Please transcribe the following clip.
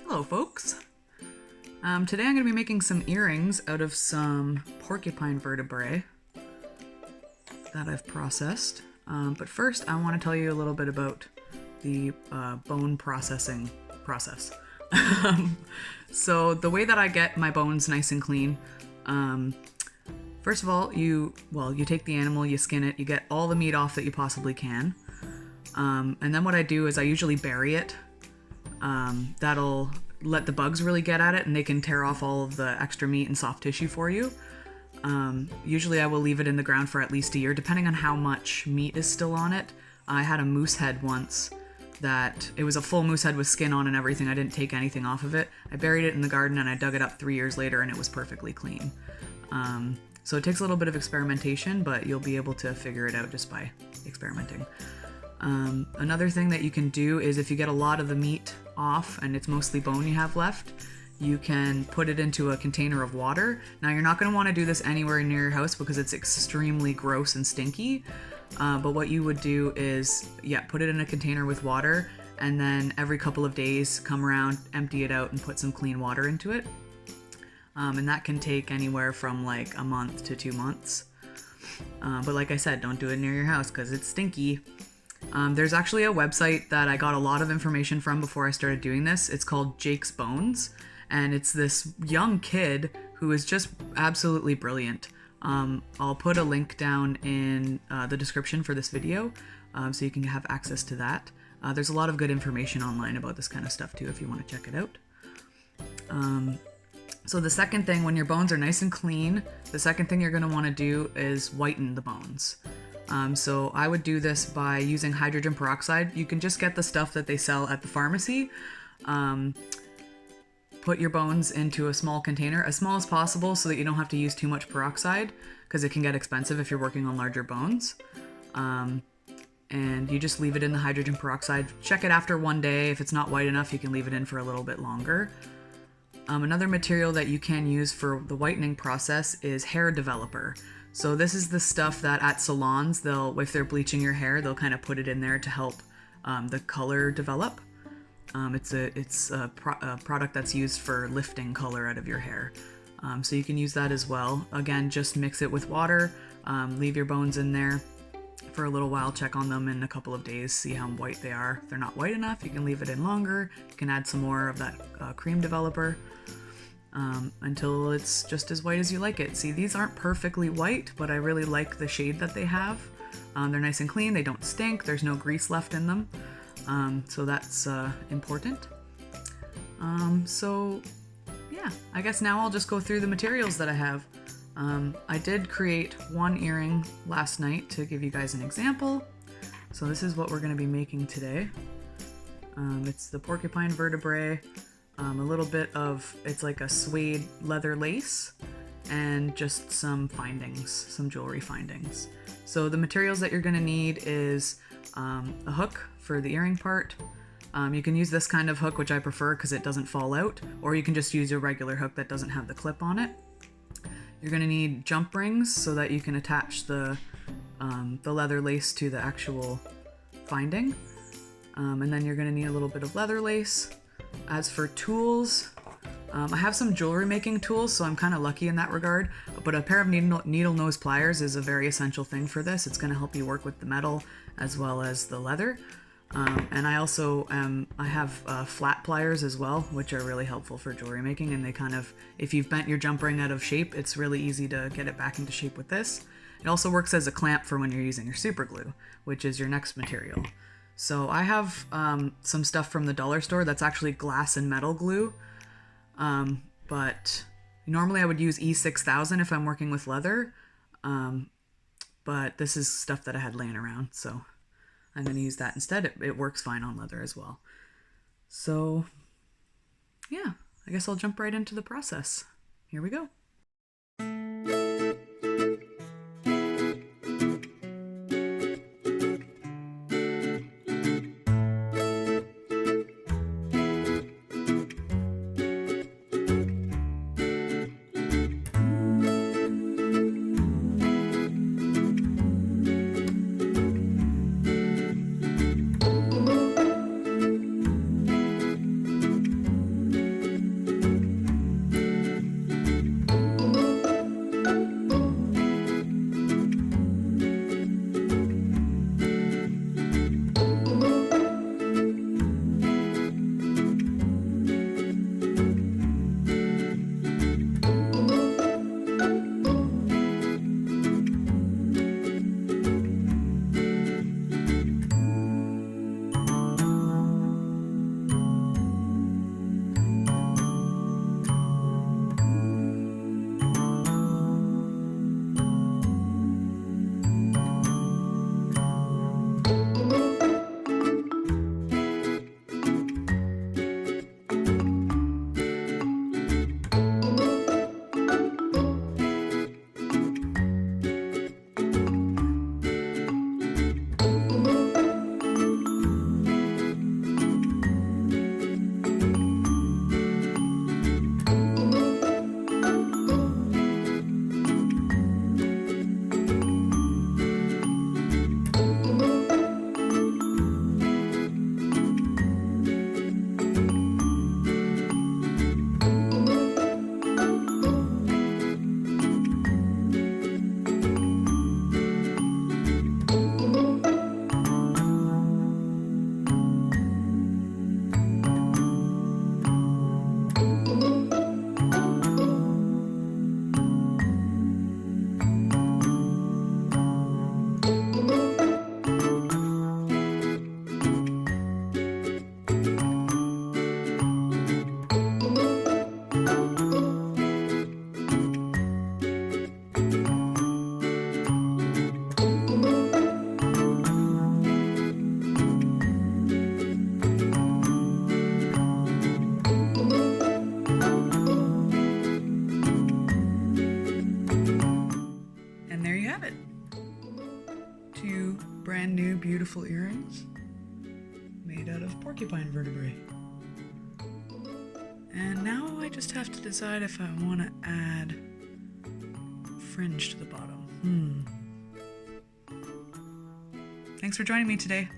Hello folks! Today I'm going to be making some earrings out of some porcupine vertebrae that I've processed. But first I want to tell you a little bit about the bone processing process. So the way that I get my bones nice and clean, first of all, you take the animal, you skin it, you get all the meat off that you possibly can. And then what I do is I usually bury it. That'll let the bugs really get at it and they can tear off all of the extra meat and soft tissue for you. Usually I will leave it in the ground for at least a year, depending on how much meat is still on it. I had a moose head once that it was a full moose head with skin on and everything. I didn't take anything off of it. I buried it in the garden and I dug it up 3 years later and it was perfectly clean. So it takes a little bit of experimentation, but you'll be able to figure it out just by experimenting. Another thing that you can do is if you get a lot of the meat off and it's mostly bone you have left, you can put it into a container of water. Now you're not going to want to do this anywhere near your house because it's extremely gross and stinky. But what you would do is, put it in a container with water and then every couple of days come around, empty it out and put some clean water into it. And that can take anywhere from like a month to 2 months. But like I said, don't do it near your house because it's stinky. There's actually a website that I got a lot of information from before I started doing this. It's called Jake's Bones, and it's this young kid who is just absolutely brilliant. I'll put a link down in the description for this video so you can have access to that. There's a lot of good information online about this kind of stuff too if you want to check it out. So the second thing, when your bones are nice and clean, the second thing you're going to want to do is whiten the bones. So I would do this by using hydrogen peroxide. You can just get the stuff that they sell at the pharmacy. Put your bones into a small container, as small as possible, so that you don't have to use too much peroxide, because it can get expensive if you're working on larger bones. And you just leave it in the hydrogen peroxide. Check it after 1 day. If it's not white enough, you can leave it in for a little bit longer. Another material that you can use for the whitening process is hair developer. So this is the stuff that at salons, if they're bleaching your hair, they'll kind of put it in there to help the color develop. It's a product that's used for lifting color out of your hair. So you can use that as well. Again, just mix it with water, leave your bones in there for a little while, check on them in a couple of days, see how white they are. If they're not white enough, you can leave it in longer. You can add some more of that cream developer. Until it's just as white as you like it. See, these aren't perfectly white, but I really like the shade that they have. They're nice and clean, they don't stink, there's no grease left in them. So that's important. So yeah, I guess now I'll just go through the materials that I have. I did create one earring last night to give you guys an example. So this is what we're going to be making today. It's the porcupine vertebrae. A little bit of, it's like a suede leather lace, and just some findings, some jewelry findings. So the materials that you're going to need is a hook for the earring part. You can use this kind of hook, which I prefer because it doesn't fall out, or you can just use a regular hook that doesn't have the clip on it. You're going to need jump rings so that you can attach the leather lace to the actual finding. And then you're going to need a little bit of leather lace. As for tools, I have some jewelry making tools, so I'm kind of lucky in that regard, but a pair of needle nose pliers is a very essential thing for this. It's going to help you work with the metal as well as the leather. And I also I have flat pliers as well, which are really helpful for jewelry making, and they kind of, if you've bent your jump ring out of shape, it's really easy to get it back into shape with this. It also works as a clamp for when you're using your super glue, which is your next material. So I have some stuff from the dollar store that's actually glass and metal glue, but normally I would use E6000 if I'm working with leather, but this is stuff that I had laying around, so I'm going to use that instead. It works fine on leather as well. So yeah, I guess I'll jump right into the process. Here we go. beautiful earrings made out of porcupine vertebrae. And now I just have to decide if I want to add fringe to the bottom. Thanks for joining me today.